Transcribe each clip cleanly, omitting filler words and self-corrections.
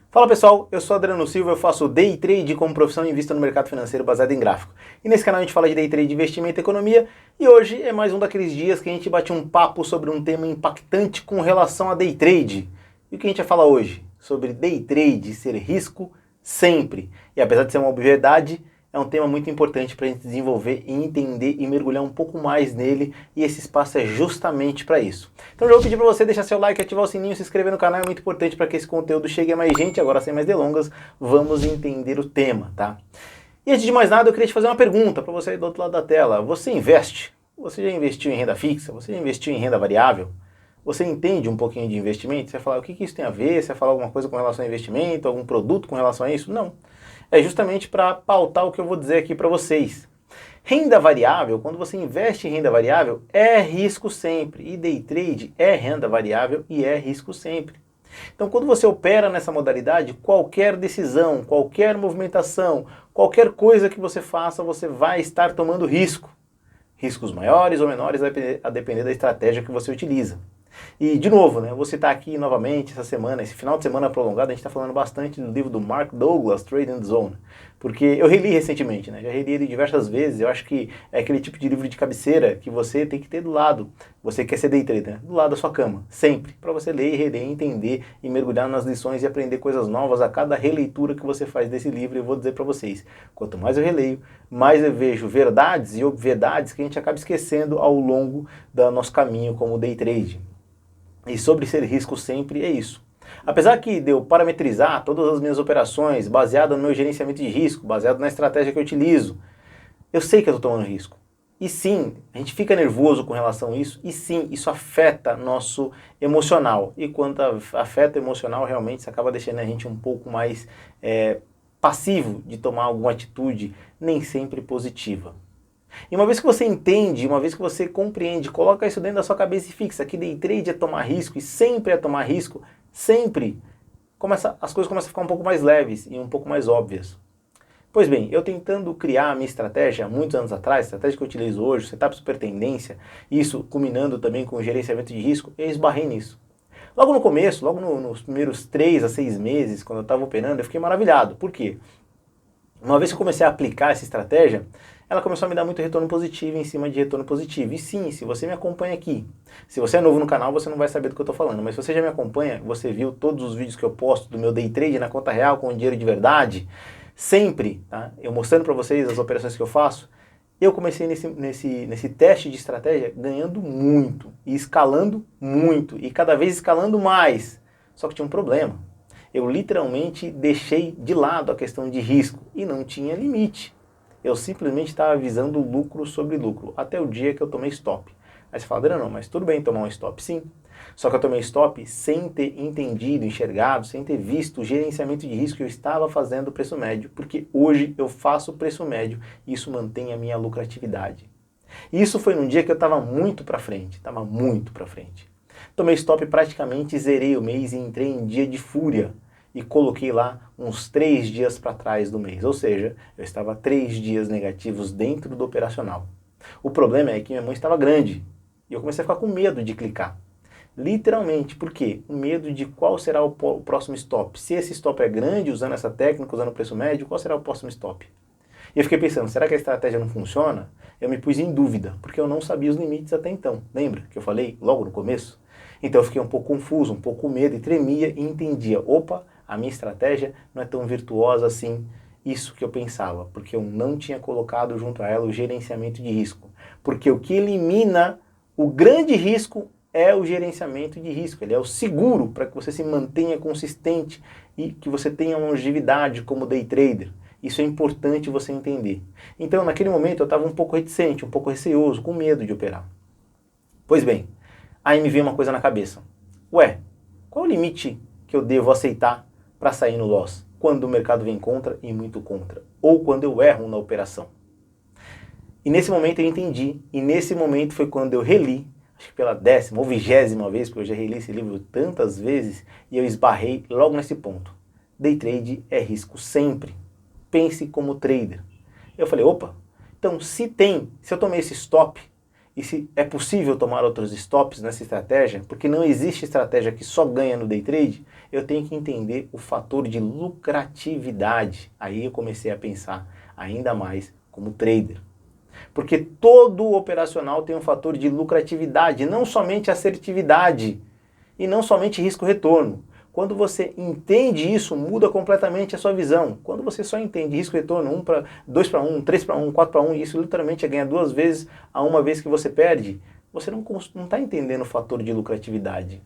Fala pessoal, eu sou Adriano Silva, eu faço Day Trade como profissão e invisto no mercado financeiro baseado em gráfico. E nesse canal a gente fala de Day Trade, investimento e economia, e hoje é mais um daqueles dias que a gente bate um papo sobre um tema impactante com relação a Day Trade. E o que a gente vai falar hoje? Sobre Day Trade ser risco sempre. E apesar de ser uma obviedade, é um tema muito importante para a gente desenvolver e entender e mergulhar um pouco mais nele, e esse espaço é justamente para isso. Então eu vou pedir para você deixar seu like, ativar o sininho, se inscrever no canal, é muito importante para que esse conteúdo chegue a mais gente. Agora, sem mais delongas, vamos entender o tema, tá? E antes de mais nada, eu queria te fazer uma pergunta para você aí do outro lado da tela. Você investe? Você já investiu em renda fixa? Você já investiu em renda variável? Você entende um pouquinho de investimento? Você vai falar, o que isso tem a ver? Você vai falar alguma coisa com relação a investimento, algum produto com relação a isso? Não. É justamente para pautar o que eu vou dizer aqui para vocês. Renda variável, quando você investe em renda variável, é risco sempre. E day trade é renda variável e é risco sempre. Então, quando você opera nessa modalidade, qualquer decisão, qualquer movimentação, qualquer coisa que você faça, você vai estar tomando risco. Riscos maiores ou menores a depender da estratégia que você utiliza. E, de novo, né, eu vou citar aqui novamente essa semana, esse final de semana prolongado, a gente está falando bastante do livro do Mark Douglas, Trade and Zone, porque eu reli recentemente, né, já reli ele diversas vezes. Eu acho que é aquele tipo de livro de cabeceira que você tem que ter do lado, você quer ser day trader, né, do lado da sua cama, sempre, para você ler e reler, entender e mergulhar nas lições e aprender coisas novas a cada releitura que você faz desse livro. Eu vou dizer para vocês, quanto mais eu releio, mais eu vejo verdades e obviedades que a gente acaba esquecendo ao longo do nosso caminho como day trade. E sobre ser risco sempre é isso. Apesar que de eu parametrizar todas as minhas operações baseado no meu gerenciamento de risco, baseado na estratégia que eu utilizo, eu sei que eu estou tomando risco. E sim, a gente fica nervoso com relação a isso, e sim, isso afeta nosso emocional. E quando afeta o emocional, realmente isso acaba deixando a gente um pouco mais passivo de tomar alguma atitude nem sempre positiva. E uma vez que você entende, uma vez que você compreende, coloca isso dentro da sua cabeça e fixa que day trade é tomar risco e sempre é tomar risco, sempre, as coisas começam a ficar um pouco mais leves e um pouco mais óbvias. Pois bem, eu tentando criar a minha estratégia há muitos anos atrás, a estratégia que eu utilizo hoje, setup super tendência, isso culminando também com o gerenciamento de risco, eu esbarrei nisso. Logo no começo, nos primeiros 3 a 6 meses, quando eu estava operando, eu fiquei maravilhado. Por quê? Uma vez que eu comecei a aplicar essa estratégia, ela começou a me dar muito retorno positivo em cima de retorno positivo. E sim, se você me acompanha aqui, se você é novo no canal, você não vai saber do que eu estou falando, mas se você já me acompanha, você viu todos os vídeos que eu posto do meu day trade na conta real com dinheiro de verdade, sempre, tá? Eu mostrando para vocês as operações que eu faço, eu comecei nesse teste de estratégia ganhando muito, e escalando muito, e cada vez escalando mais. Só que tinha um problema. Eu literalmente deixei de lado a questão de risco e não tinha limite. Eu simplesmente estava visando lucro sobre lucro, até o dia que eu tomei stop. Aí você fala, Adriano, não, mas tudo bem tomar um stop, sim. Só que eu tomei stop sem ter entendido, enxergado, sem ter visto o gerenciamento de risco que eu estava fazendo o preço médio, porque hoje eu faço o preço médio e isso mantém a minha lucratividade. E isso foi num dia que eu estava muito para frente, Tomei stop praticamente, zerei o mês e entrei em dia de fúria. E coloquei lá uns 3 dias para trás do mês, ou seja, eu estava 3 dias negativos dentro do operacional. O problema é que minha mão estava grande e eu comecei a ficar com medo de clicar. Literalmente, por quê? O medo de qual será o próximo stop. Se esse stop é grande, usando essa técnica, usando o preço médio, qual será o próximo stop? E eu fiquei pensando, será que a estratégia não funciona? Eu me pus em dúvida, porque eu não sabia os limites até então. Lembra que eu falei logo no começo? Então eu fiquei um pouco confuso, um pouco com medo e tremia e entendia, opa, a minha estratégia não é tão virtuosa assim, isso que eu pensava, porque eu não tinha colocado junto a ela o gerenciamento de risco. Porque o que elimina o grande risco é o gerenciamento de risco, ele é o seguro para que você se mantenha consistente e que você tenha longevidade como day trader. Isso é importante você entender. Então, naquele momento, eu estava um pouco reticente, um pouco receoso, com medo de operar. Pois bem, aí me veio uma coisa na cabeça. Ué, qual o limite que eu devo aceitar para sair no loss? Quando o mercado vem contra e muito contra. Ou quando eu erro na operação. E nesse momento eu entendi. E nesse momento foi quando eu reli, acho que pela 10ª ou 20ª vez, porque eu já reli esse livro tantas vezes, e eu esbarrei logo nesse ponto. Day trade é risco sempre. Pense como trader. Eu falei, opa, então se eu tomei esse stop, e se é possível tomar outros stops nessa estratégia, porque não existe estratégia que só ganha no day trade, eu tenho que entender o fator de lucratividade. Aí eu comecei a pensar ainda mais como trader. Porque todo operacional tem um fator de lucratividade, não somente assertividade e não somente risco-retorno. Quando você entende isso, muda completamente a sua visão. Quando você só entende risco-retorno 2 para 1, 3 para 1, 4 para 1, e isso literalmente é ganhar 2 vezes a uma vez que você perde, você não está entendendo o fator de lucratividade.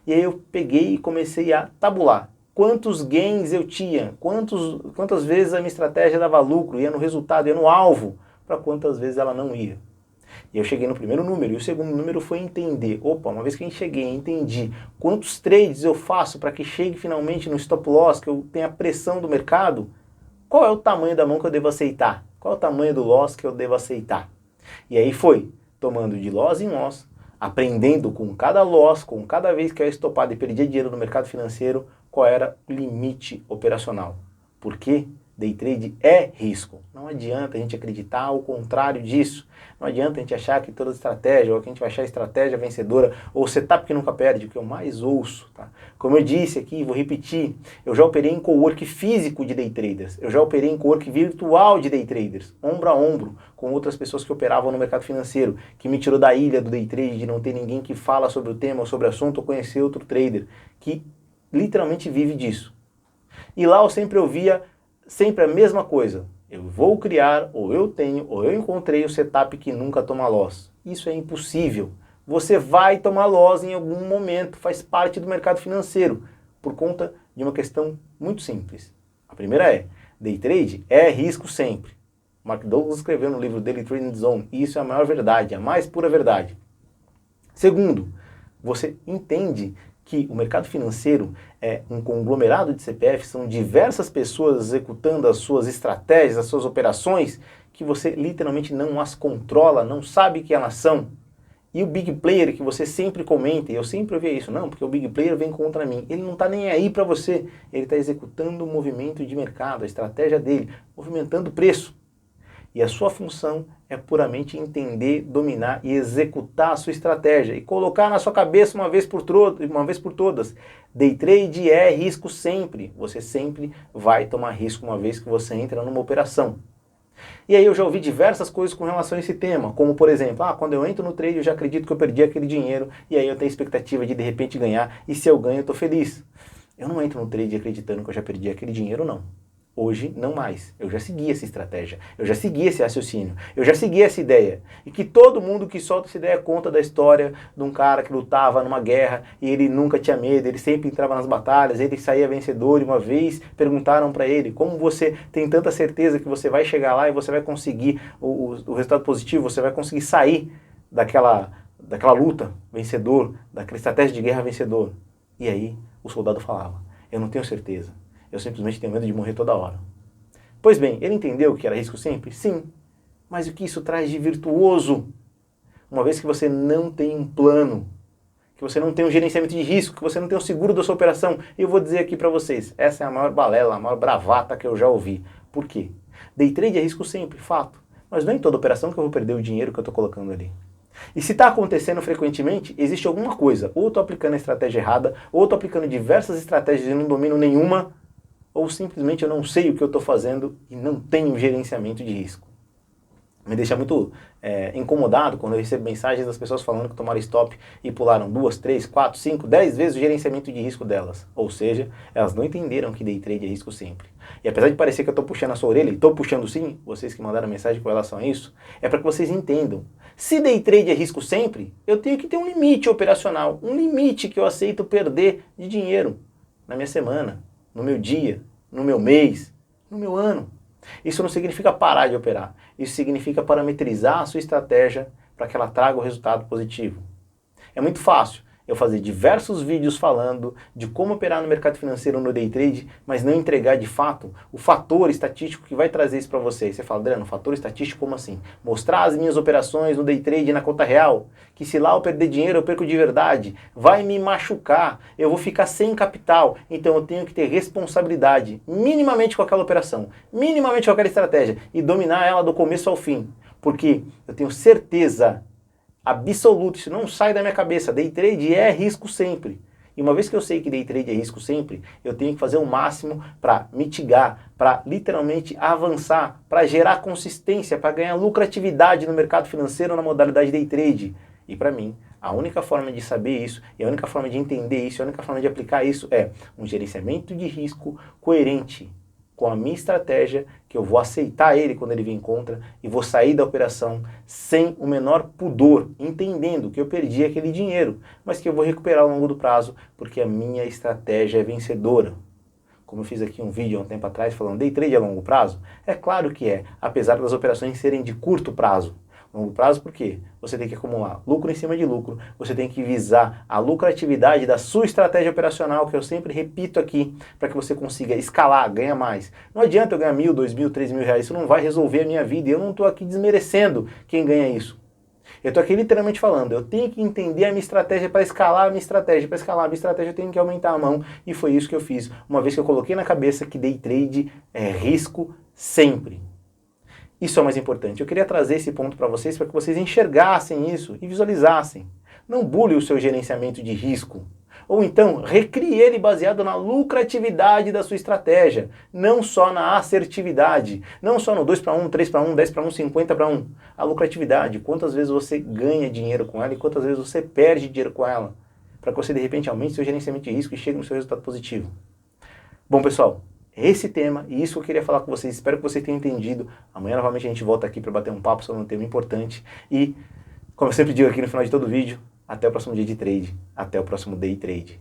E aí eu peguei e comecei a tabular. Quantos gains eu tinha, quantas vezes a minha estratégia dava lucro, ia no resultado, ia no alvo, para quantas vezes ela não ia. E eu cheguei no primeiro número, e o segundo número foi entender, opa, uma vez que a gente cheguei, entendi quantos trades eu faço para que chegue finalmente no stop loss, que eu tenha a pressão do mercado, qual é o tamanho da mão que eu devo aceitar? Qual é o tamanho do loss que eu devo aceitar? E aí foi, tomando de loss em loss, aprendendo com cada loss, com cada vez que eu ia estopado e perdia dinheiro no mercado financeiro, qual era o limite operacional. Por quê? Day trade é risco. Não adianta a gente acreditar ao contrário disso. Não adianta a gente achar que toda estratégia, ou que a gente vai achar a estratégia vencedora, ou setup que nunca perde, o que eu mais ouço. Tá? Como eu disse aqui, vou repetir, eu já operei em cowork físico de day traders, eu já operei em cowork virtual de day traders, ombro a ombro, com outras pessoas que operavam no mercado financeiro, que me tirou da ilha do day trade, de não ter ninguém que fala sobre o tema, ou sobre o assunto, ou conhecer outro trader, que literalmente vive disso. E lá eu sempre ouvia sempre a mesma coisa, eu vou criar, ou eu tenho, ou eu encontrei o setup que nunca toma loss. Isso é impossível. Você vai tomar loss em algum momento, faz parte do mercado financeiro, por conta de uma questão muito simples. A primeira é, day trade é risco sempre. Mark Douglas escreveu no livro dele, Trading Zone, e isso é a maior verdade, a mais pura verdade. Segundo, você entende que o mercado financeiro é um conglomerado de CPF, são diversas pessoas executando as suas estratégias, as suas operações, que você literalmente não as controla, não sabe que elas são. E o big player que você sempre comenta, e eu sempre ouvi isso, não, porque o big player vem contra mim, ele não está nem aí para você, ele está executando o movimento de mercado, a estratégia dele, movimentando o preço. E a sua função é puramente entender, dominar e executar a sua estratégia e colocar na sua cabeça uma vez por todas. Day trade é risco sempre. Você sempre vai tomar risco uma vez que você entra numa operação. E aí eu já ouvi diversas coisas com relação a esse tema, como por exemplo, quando eu entro no trade eu já acredito que eu perdi aquele dinheiro e aí eu tenho expectativa de repente ganhar e se eu ganho eu estou feliz. Eu não entro no trade acreditando que eu já perdi aquele dinheiro, não. Hoje, não mais. Eu já segui essa estratégia, eu já segui esse raciocínio, eu já segui essa ideia. E que todo mundo que solta essa ideia conta da história de um cara que lutava numa guerra e ele nunca tinha medo, ele sempre entrava nas batalhas, ele saía vencedor. E uma vez perguntaram para ele, como você tem tanta certeza que você vai chegar lá e você vai conseguir o resultado positivo, você vai conseguir sair daquela luta vencedor, daquela estratégia de guerra vencedor? E aí o soldado falava, eu não tenho certeza. Eu simplesmente tenho medo de morrer toda hora. Pois bem, ele entendeu que era risco sempre? Sim. Mas o que isso traz de virtuoso? Uma vez que você não tem um plano, que você não tem um gerenciamento de risco, que você não tem o seguro da sua operação, e eu vou dizer aqui para vocês, essa é a maior balela, a maior bravata que eu já ouvi. Por quê? Day trade é risco sempre, fato. Mas não é em toda operação que eu vou perder o dinheiro que eu estou colocando ali. E se está acontecendo frequentemente, existe alguma coisa. Ou estou aplicando a estratégia errada, ou estou aplicando diversas estratégias e não domino nenhuma, ou simplesmente eu não sei o que eu estou fazendo e não tenho gerenciamento de risco. Me deixa muito incomodado quando eu recebo mensagens das pessoas falando que tomaram stop e pularam 2, 3, 4, 5, 10 vezes o gerenciamento de risco delas. Ou seja, elas não entenderam que day trade é risco sempre. E apesar de parecer que eu estou puxando a sua orelha, e estou puxando sim, vocês que mandaram mensagem com relação a isso, é para que vocês entendam. Se day trade é risco sempre, eu tenho que ter um limite operacional, um limite que eu aceito perder de dinheiro na minha semana, no meu dia, no meu mês, no meu ano. Isso não significa parar de operar. Isso significa parametrizar a sua estratégia para que ela traga o resultado positivo. É muito fácil eu fazer diversos vídeos falando de como operar no mercado financeiro no day trade, mas não entregar de fato o fator estatístico que vai trazer isso para você. Você fala, Adriano, fator estatístico como assim? Mostrar as minhas operações no day trade na conta real, que se lá eu perder dinheiro eu perco de verdade, vai me machucar, eu vou ficar sem capital, então eu tenho que ter responsabilidade minimamente com aquela operação, minimamente com aquela estratégia e dominar ela do começo ao fim, porque eu tenho certeza absoluto, isso não sai da minha cabeça. Day trade é risco sempre. E uma vez que eu sei que day trade é risco sempre, eu tenho que fazer o máximo para mitigar, para literalmente avançar, para gerar consistência, para ganhar lucratividade no mercado financeiro na modalidade day trade. E para mim, a única forma de saber isso, e a única forma de entender isso, a única forma de aplicar isso é um gerenciamento de risco coerente com a minha estratégia, que eu vou aceitar ele quando ele vir contra e vou sair da operação sem o menor pudor, entendendo que eu perdi aquele dinheiro, mas que eu vou recuperar ao longo do prazo, porque a minha estratégia é vencedora. Como eu fiz aqui um vídeo há um tempo atrás falando, day trade a longo prazo? É claro que é, apesar das operações serem de curto prazo. Longo prazo por quê? Você tem que acumular lucro em cima de lucro, você tem que visar a lucratividade da sua estratégia operacional, que eu sempre repito aqui, para que você consiga escalar, ganhar mais. Não adianta eu ganhar 1.000, 2.000, 3.000 reais, isso não vai resolver a minha vida, e eu não estou aqui desmerecendo quem ganha isso. Eu estou aqui literalmente falando, eu tenho que entender a minha estratégia para escalar a minha estratégia. Para escalar a minha estratégia eu tenho que aumentar a mão, e foi isso que eu fiz, uma vez que eu coloquei na cabeça que day trade é risco sempre. Isso é o mais importante. Eu queria trazer esse ponto para vocês que vocês enxergassem isso e visualizassem. Não bule o seu gerenciamento de risco. Ou então, recrie ele baseado na lucratividade da sua estratégia, não só na assertividade, não só no 2 para 1, 3 para 1, 10 para 1, 50 para 1. A lucratividade, quantas vezes você ganha dinheiro com ela e quantas vezes você perde dinheiro com ela, para que você de repente aumente seu gerenciamento de risco e chegue no seu resultado positivo. Bom, pessoal, esse tema e isso que eu queria falar com vocês, espero que vocês tenham entendido. Amanhã novamente a gente volta aqui para bater um papo sobre um tema importante e, como eu sempre digo aqui no final de todo vídeo, até o próximo dia de trade, até o próximo day trade.